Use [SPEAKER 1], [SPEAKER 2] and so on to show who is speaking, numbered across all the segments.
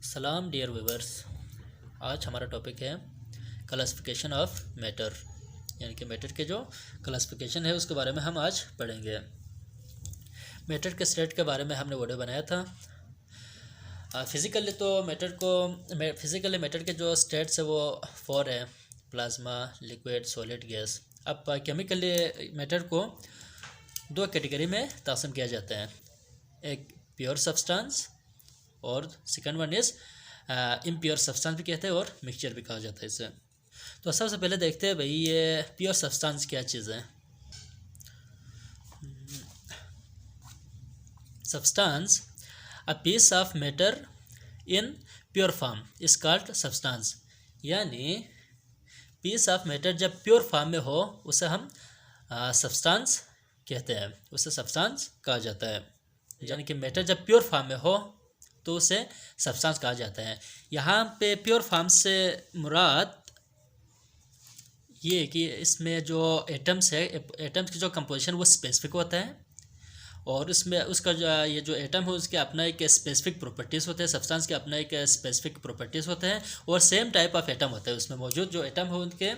[SPEAKER 1] सलाम dear viewers. आज हमारा टॉपिक है क्लासिफिकेशन ऑफ मैटर, यानी कि मैटर के जो क्लासिफिकेशन है उसके बारे में हम आज पढ़ेंगे। मैटर के स्टेट के बारे में हमने वीडियो बनाया था। फिज़िकली तो फिज़िकली मैटर के जो स्टेट्स है वो 4 है: प्लाज्मा, लिक्विड, सॉलिड, गैस। अब केमिकली मैटर को 2 कैटेगरी में तकसीम किया जाता है, एक प्योर सब्सटेंस और second one is impure substance भी कहते हैं और मिक्सचर भी कहा जाता है इसे। तो सबसे पहले देखते हैं भाई ये प्योर सब्सटेंस क्या चीज़ है। Substance, a piece of matter in pure form is called substance. यानी पीस ऑफ मैटर जब प्योर फॉर्म में हो उसे हम सब्सटेंस कहते हैं, उसे सब्सटेंस कहा जाता है। यानी कि मैटर जब प्योर फॉर्म में हो तो उसे सब्सटेंस कहा जाता है। यहाँ पे प्योर फॉर्म से मुराद ये कि इसमें जो एटम्स है, एटम्स की जो कंपोजिशन वो स्पेसिफिक होता है और उसमें उसका जो ये जो एटम है उसके अपना एक स्पेसिफिक प्रॉपर्टीज़ होते हैं, सब्सटेंस के अपना एक स्पेसिफिक प्रॉपर्टीज़ होते हैं और सेम टाइप ऑफ एटम होते हैं। उसमें मौजूद जो एटम है उनके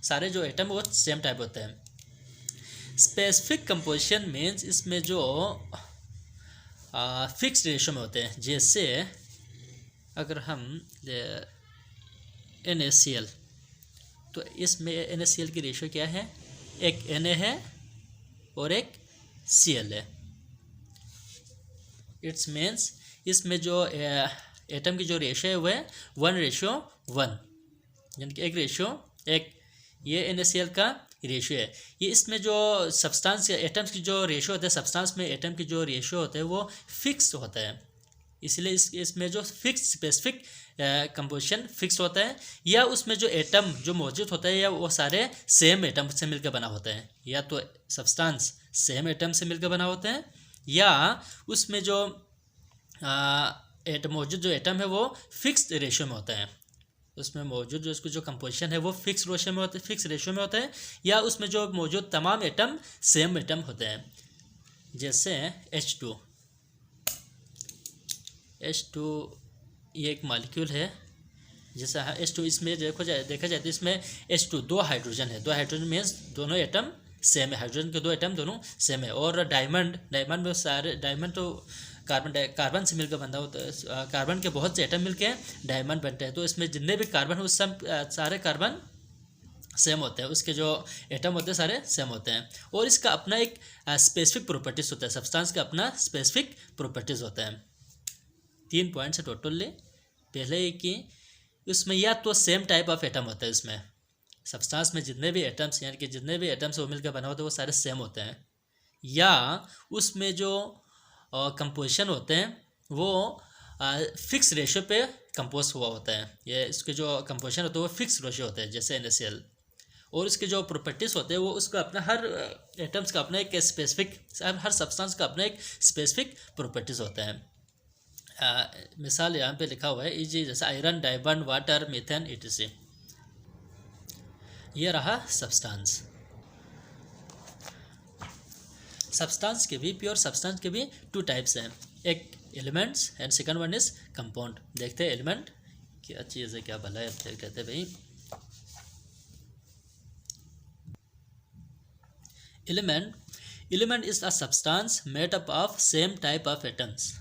[SPEAKER 1] सारे जो एटम वो सेम टाइप होते हैं। स्पेसिफिक कंपोजिशन मीन्स इसमें जो फिक्स रेशो में होते हैं। जैसे अगर हम NaCl, तो इसमें NaCl की रेशो क्या है, एक Na है और एक Cl है। इट्स मीन्स इसमें जो एटम की जो रेशो है वह 1:1, यानी कि 1:1। ये NaCl का रेशियो है। ये इसमें जो सब्सटेंस एटम्स की जो रेशियो होता है, सब्सटेंस में एटम की जो रेशियो होता है वो फिक्स होता है, इसलिए इसमें जो फिक्स स्पेसिफिक कंपोजिशन फिक्स होता है। या उसमें जो एटम जो मौजूद होता है या वो सारे सेम एटम से मिलकर बना होता है, या तो सब्सटेंस सेम एटम से मिलकर बना होता है या उसमें जो मौजूद जो एटम है वो फिक्स रेशियो में होता है। उसमें मौजूद जो इसको जो कंपोजिशन है वो फिक्स रेशियो में होता है, फिक्स रेशियो में होता है, या उसमें जो मौजूद तमाम एटम सेम एटम होते हैं। जैसे H2 ये एक मॉलिक्यूल है। जैसे H2, इसमें देखा जाए तो इसमें H2 2 हाइड्रोजन है। 2 हाइड्रोजन मीन्स दोनों एटम सेम है, हाइड्रोजन के 2 एटम दोनों सेम है। और डायमंड में सारे डायमंड तो कार्बन से मिलकर बना होता है, कार्बन के बहुत से एटम मिलकर डायमंड बनते हैं। तो इसमें जितने भी कार्बन है उस सब सारे कार्बन सेम होते हैं, उसके जो एटम होते हैं सारे सेम होते हैं। और इसका अपना एक स्पेसिफिक प्रॉपर्टीज़ होता है, सब्सटेंस का अपना स्पेसिफिक प्रॉपर्टीज़ होता है। 3 पॉइंट्स है टोटली। पहले ये कि उसमें या तो सेम टाइप ऑफ एटम होता है, इसमें सब्सटेंस में जितने भी एटम्स, यानी कि जितने भी एटम्स वो मिलकर बना होता है वो सारे सेम होते हैं, या उसमें जो कंपोजिशन होते हैं वो फिक्स रेशियो पे कंपोज हुआ होता है। ये इसके जो कंपोजिशन होता है वो फिक्स रेशियो होता है, जैसे NaCl। और इसके जो प्रॉपर्टीज़ होते हैं वो उसका अपना हर एटम्स का अपना एक स्पेसिफिक, हर सब्सटेंस का अपना एक स्पेसिफिक प्रॉपर्टीज़ होता है। मिसाल यहाँ पे लिखा हुआ है इजी, जैसे iron, diamond, water, methane, etc। ये रहा सब्सटेंस। सब्सटेंस के भी, प्योर सब्सटेंस के भी 2 टाइप्स हैं, एक elements and second one is compound. देखते हैं एलिमेंट क्या चीज़ है, क्या भला है। कहते हैं भाई element is a substance made up of same type of atoms.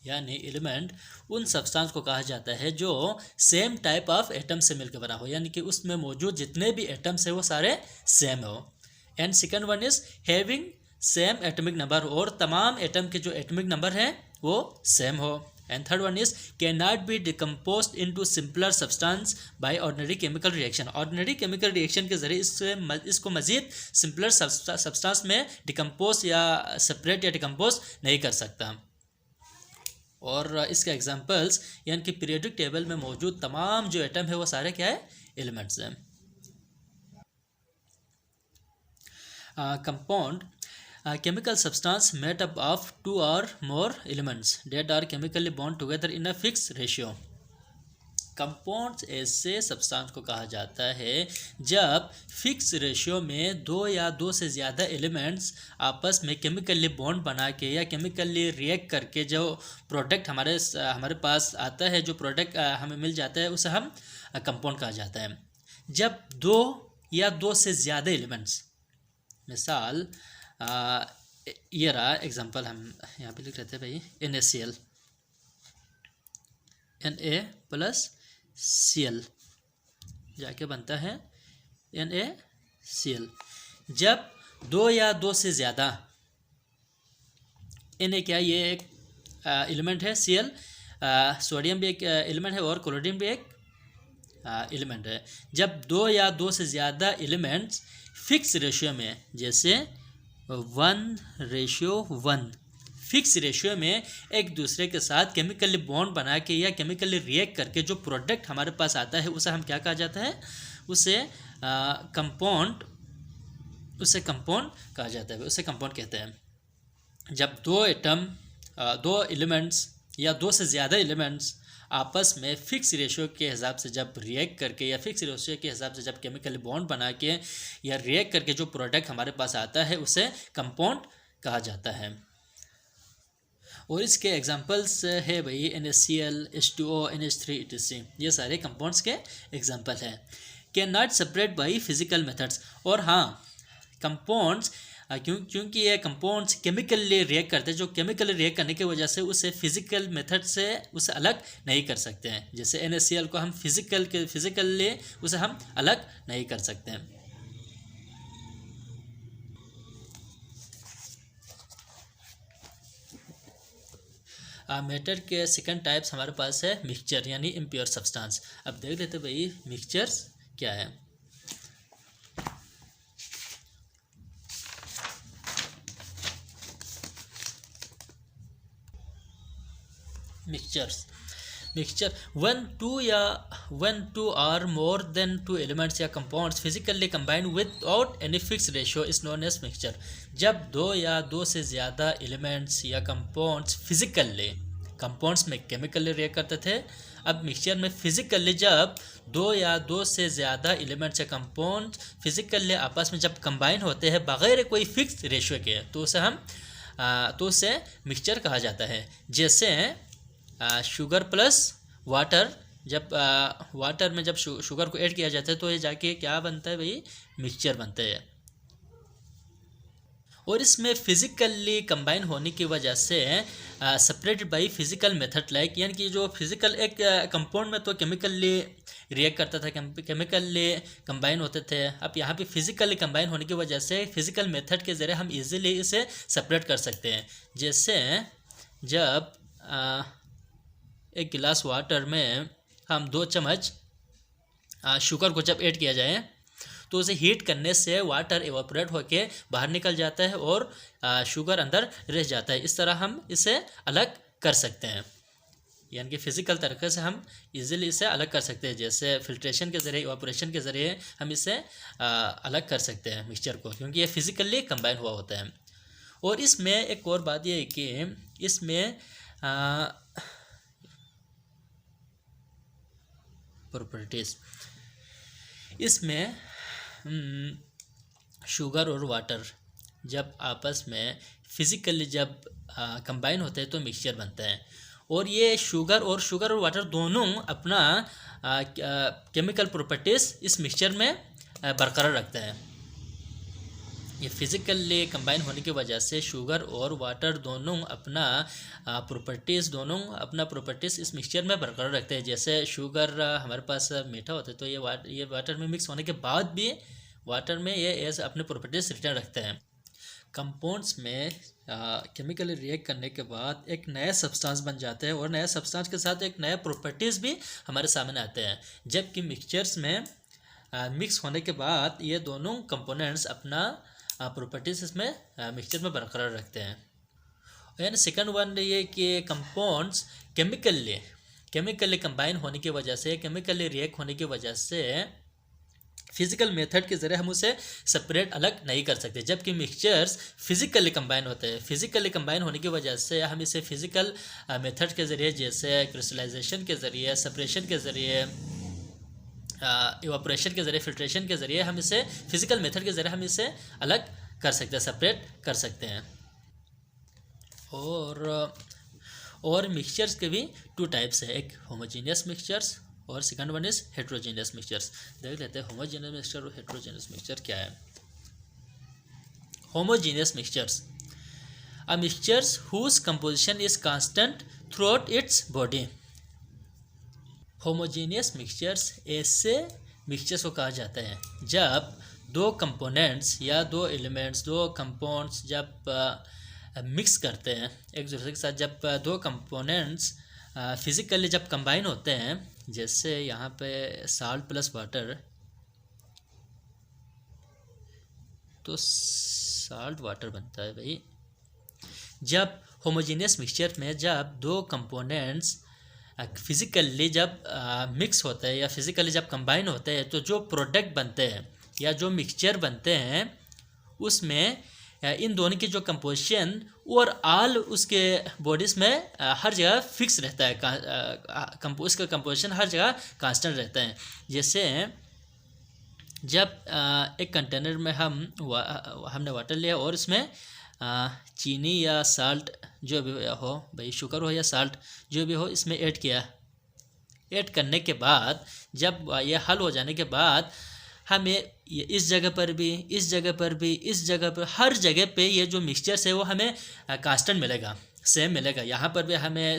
[SPEAKER 1] यानी एलिमेंट उन सब्सटेंस को कहा जाता है जो सेम टाइप ऑफ एटम से मिलकर बना हो, यानी कि उसमें मौजूद जितने भी एटम्स है वो सारे सेम हो। And second one is having same atomic number, और तमाम एटम के जो एटॉमिक नंबर हैं वो सेम हो। And third one is can not be decomposed into simpler substance by ordinary chemical reaction. Ordinary chemical reaction के जरिए इसको मजीद सिंपलर सब्सटेंस में डिकम्पोज या सेपरेट या डिकम्पोज नहीं कर सकता। और इसके एग्जांपल्स, यानी कि पीरियोडिक टेबल में मौजूद तमाम जो एटम है वो सारे क्या है, एलिमेंट्स हैं। Compound chemical substance made up of 2 or more elements that are chemically bound together in a fixed ratio. Compounds ऐसे सब्सटेंस को कहा जाता है जब फिक्स रेशियो में दो या दो से ज़्यादा एलिमेंट्स आपस में केमिकली बॉन्ड बना के या केमिकली रिएक्ट करके जो प्रोडक्ट हमारे पास आता है, जो प्रोडक्ट हमें मिल जाता है, उसे हम कंपाउंड कहा जाता है। जब दो या दो से ज़्यादा एलिमेंट्स, मिसाल ये रहा एग्जांपल, हम यहाँ पे लिख लेते हैं भाई NaCl, Na+Cl जाके बनता है NaCl। जब दो या दो से ज़्यादा, Na क्या, ये एक एलिमेंट है, Cl सोडियम भी एक एलिमेंट है और क्लोरीन भी एक एलिमेंट है। जब दो या दो से ज़्यादा एलिमेंट्स फिक्स रेशियो में, जैसे 1:1 फिक्स रेशियो में एक दूसरे के साथ केमिकली बॉन्ड बना के या केमिकली रिएक्ट करके जो प्रोडक्ट हमारे पास आता है, उसे हम क्या कहा जाता है, उसे कंपाउंड कहा जाता है, उसे कंपाउंड कहते हैं। जब दो एलिमेंट्स या दो से ज़्यादा एलिमेंट्स आपस में फिक्स रेशियो के हिसाब से जब रिएक्ट करके या फिक्स रेशियो के हिसाब से जब केमिकली बॉन्ड बना के या रिएक्ट करके जो प्रोडक्ट हमारे पास आता है, उसे कंपाउंड कहा जाता है। और इसके एग्जांपल्स है भाई NaCl, H2O, NH3 etc. ये सारे कंपाउंड्स के एग्जांपल हैं। Can not separate by physical methods. और हाँ, कंपाउंड्स क्योंकि ये कंपाउंड्स केमिकली रिएक्ट करते हैं, जो केमिकली रिएक्ट करने की वजह से उसे फिजिकल मेथड से उसे अलग नहीं कर सकते हैं। जैसे NaCl को हम फिजिकली उसे हम अलग नहीं कर सकते हैं। मैटर के सेकंड टाइप्स हमारे पास है मिक्सचर यानी इम्प्योर सब्सटेंस। अब देख लेते भाई मिक्सचर्स क्या है। Mixture when two or more than two elements या compounds physically combine without any fixed ratio is known as mixture। जब दो या दो से ज़्यादा एलिमेंट्स या कंपाउंड्स फिजिकली, कंपाउंड्स में केमिकली रिएक्ट करते थे, अब मिक्सचर में फिजिकली जब दो या दो से ज़्यादा एलिमेंट्स या कंपाउंड्स फिजिकली आपस में जब कंबाइन होते हैं बगैर कोई फिक्स रेशियो के, तो उसे मिक्सचर कहा जाता है। जैसे शुगर प्लस वाटर, जब वाटर में जब शुगर को ऐड किया जाता है तो ये जाके क्या बनता है भाई, मिक्सचर बनता है। और इसमें फिजिकली कंबाइन होने की वजह से separated by physical method like, यानी कि जो फिजिकल एक कंपाउंड में तो केमिकली रिएक्ट करता था, केमिकली कंबाइन होते थे, अब यहाँ पे फिजिकली कंबाइन होने की वजह से फिजिकल मेथड के ज़रिए हम इजीली इसे सेपरेट कर सकते हैं। जैसे जब एक गिलास वाटर में हम 2 चम्मच शुगर को जब ऐड किया जाए तो उसे हीट करने से वाटर एवापोरेट होके बाहर निकल जाता है और शुगर अंदर रह जाता है। इस तरह हम इसे अलग कर सकते हैं, यानी कि फिजिकल तरीके से हम इजीली इसे अलग कर सकते हैं। जैसे फिल्ट्रेशन के ज़रिए, एवापोरेशन के ज़रिए हम इसे अलग कर सकते हैं मिक्सचर को, क्योंकि ये फिजिकली कंबाइन हुआ होता है। और इसमें एक और बात यह है कि इसमें प्रॉपर्टीज़, इसमें शुगर और वाटर जब आपस में फिजिकली जब कंबाइन होते हैं तो मिक्सचर बनता है। और ये शुगर और वाटर दोनों अपना केमिकल प्रॉपर्टीज़ इस मिक्सचर में बरकरार रखते हैं। ये फिजिकली कंबाइन होने की वजह से शुगर और वाटर दोनों अपना प्रॉपर्टीज़ इस मिक्सचर में बरकरार रखते हैं। जैसे शुगर हमारे पास मीठा होता है तो ये वाटर में मिक्स होने के बाद भी वाटर में ये एज अपने प्रॉपर्टीज़ रिटर्न रखते हैं। कंपाउंड्स में केमिकली रिएक्ट करने के बाद एक नया सब्सटेंस बन जाता है और नया सब्सटेंस के साथ एक नया प्रॉपर्टीज़ भी हमारे सामने आते हैं। जबकि मिक्सचर्स में मिक्स होने के बाद ये दोनों कंपोनेंट्स अपना प्रॉपर्टीज़ इसमें मिक्सचर में बरकरार रखते हैं। यानी सेकंड वन ये कि कंपाउंड्स केमिकली कंबाइन होने की वजह से, केमिकली रिएक्ट होने की वजह से फिजिकल मेथड के ज़रिए हम उसे सेपरेट अलग नहीं कर सकते, जबकि मिक्सचर्स फिजिकली कंबाइन होते हैं। फिजिकली कंबाइन होने की वजह से हम इसे फिजिकल मेथड के ज़रिए, जैसे क्रिस्टलाइजेशन के ज़रिए, सेपरेशन के ज़रिए, इवापोरेशन के ज़रिए, फिल्ट्रेशन के ज़रिए, हम इसे फिजिकल मेथड के ज़रिए हम इसे अलग कर सकते हैं, सेपरेट कर सकते हैं। और मिक्सचर्स के भी 2 टाइप्स है, एक होमोजीनियस मिक्सचर्स और second one is heterogeneous mixtures. देख लेते हैं होमोजीनियस मिक्सचर और हेट्रोजीनियस मिक्सचर क्या है। Homogeneous mixtures, a mixtures whose composition is constant throughout its body. Homogeneous mixtures ऐसे मिक्सचर्स को कहा जाता है जब 2 कंपोनेंट्स या 2 एलिमेंट्स, 2 कंपाउंड्स जब मिक्स करते हैं एक दूसरे के साथ, जब 2 कंपोनेंट्स फिजिकली जब कंबाइन होते हैं, जैसे यहाँ पे साल्ट प्लस वाटर, तो साल्ट वाटर बनता है भाई। जब होमोजीनियस मिक्सचर में जब 2 कंपोनेंट्स फिजिकली जब मिक्स होते हैं या फिजिकली जब कंबाइन होते हैं, तो जो प्रोडक्ट बनते हैं या जो मिक्सचर बनते हैं उसमें इन दोनों की जो कंपोजिशन और ऑल उसके बॉडीज़ में हर जगह फिक्स रहता है, उसका कंपोजिशन हर जगह कांस्टेंट रहता है। जैसे जब एक कंटेनर में हमने वाटर लिया और इसमें चीनी या साल्ट जो भी हो भाई, शुगर हो या साल्ट जो भी हो, इसमें ऐड किया। ऐड करने के बाद जब ये हल हो जाने के बाद हमें ये इस जगह पर भी, इस जगह पर भी, इस जगह पर, हर जगह पे ये जो मिक्सचर्स है वो हमें कांस्टेंट मिलेगा, सेम मिलेगा। यहाँ पर भी हमें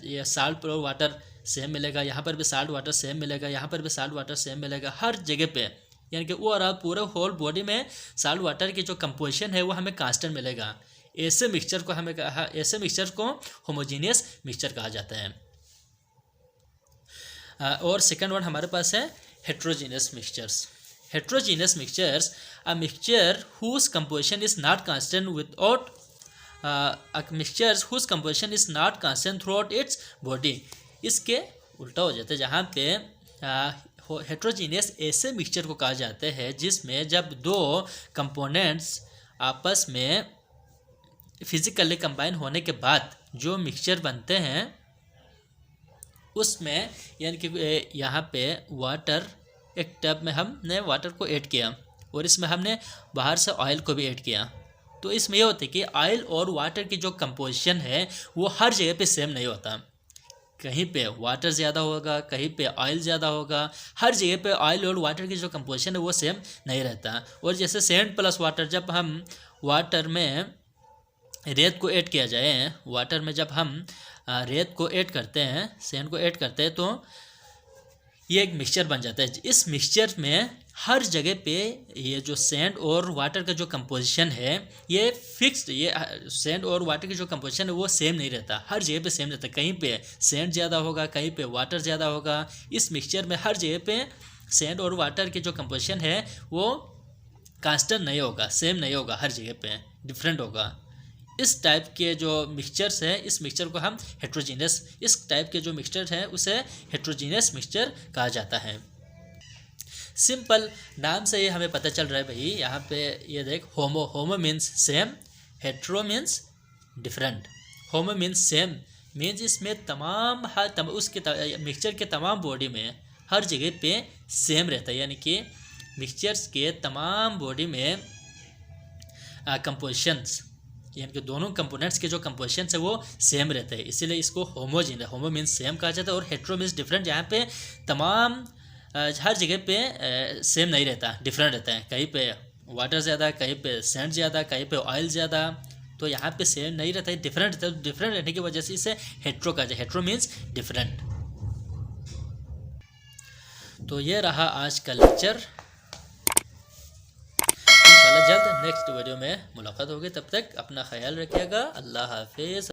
[SPEAKER 1] ये साल्ट और वाटर सेम मिलेगा, यहाँ पर भी साल्ट वाटर सेम मिलेगा, यहाँ पर भी साल्ट वाटर सेम मिलेगा, हर जगह पे। यानी कि ओवरऑल पूरा होल बॉडी में साल्ट वाटर की जो कंपोजिशन है वो हमें कांस्टेंट मिलेगा। ऐसे मिक्सचर को होमोजीनियस मिक्सचर कहा जाता है। और सेकंड वन हमारे पास है heterogeneous mixtures. Heterogeneous mixtures, a mixture whose composition is not constant throughout its body। इसके उल्टा हो जाता है, जहाँ पे हेट्रोजीनियस ऐसे मिक्सचर को कहा जाता है जिसमें जब 2 कंपोनेंट्स आपस में फिजिकली कंबाइन होने के बाद जो मिक्सचर बनते हैं उसमें, यानी कि यहाँ पे वाटर, एक टब में हमने वाटर को ऐड किया और इसमें हमने बाहर से ऑयल को भी ऐड किया, तो इसमें यह होता है कि ऑयल और वाटर की जो कंपोजिशन है वो हर जगह पे सेम नहीं होता। कहीं पे वाटर ज़्यादा होगा, कहीं पे ऑयल ज़्यादा होगा, हर जगह पे ऑयल और वाटर की जो कंपोजिशन है वो सेम नहीं रहता। और जैसे सैंड प्लस वाटर, जब हम वाटर में रेत को ऐड किया जाए, वाटर में जब हम रेत को ऐड करते हैं, सैंड को ऐड करते हैं, तो ये एक मिक्सचर बन जाता है। इस मिक्सचर में हर जगह पे ये जो सैंड और वाटर का जो कंपोजिशन है ये फिक्स्ड, ये सैंड और वाटर की जो कंपोजिशन है वो सेम नहीं रहता, हर जगह पे सेम रहता है। कहीं पे सैंड ज़्यादा होगा, कहीं पे वाटर ज़्यादा होगा। इस मिक्सचर में हर जगह पे सैंड और वाटर की जो कंपोजिशन है वो कांस्टेंट नहीं होगा, सेम नहीं होगा, हर जगह पे डिफरेंट होगा। इस टाइप के जो मिक्सचर्स हैं, इस मिक्सचर को हम हेट्रोजीनियस, इस टाइप के जो मिक्सचर हैं उसे हेट्रोजीनियस मिक्सचर कहा जाता है। सिंपल नाम से ये हमें पता चल रहा है भाई। यहाँ पे ये देख, होमो means same, hetero means different. होमो मीन्स सेम मीन्स इसमें उसके मिक्सचर के तमाम बॉडी में हर जगह पे सेम रहता है, यानी कि मिक्सचर्स के तमाम बॉडी में कंपोजिशंस, यानी कि दोनों कंपोनेंट्स के जो कंपोजिशन है वो सेम रहते हैं, इसीलिए इसको होमोजीनियस, होमो मीन्स सेम कहा जाता है। और हेट्रो मीन्स डिफरेंट, यहाँ पे तमाम हर जगह पे सेम नहीं रहता, डिफरेंट रहता है। कहीं पे वाटर ज़्यादा, कहीं पे सैंड ज़्यादा, कहीं पे ऑयल ज़्यादा, तो यहाँ पे सेम नहीं रहता है, डिफरेंट रहता है। डिफरेंट रहने की वजह से इसे हेट्रो कहा जाए, हेट्रो मीन्स डिफरेंट। तो ये रहा आज का लेक्चर। जल्द नेक्स्ट वीडियो में मुलाकात होगी, तब तक अपना ख्याल रखिएगा। अल्लाह हाफिज़।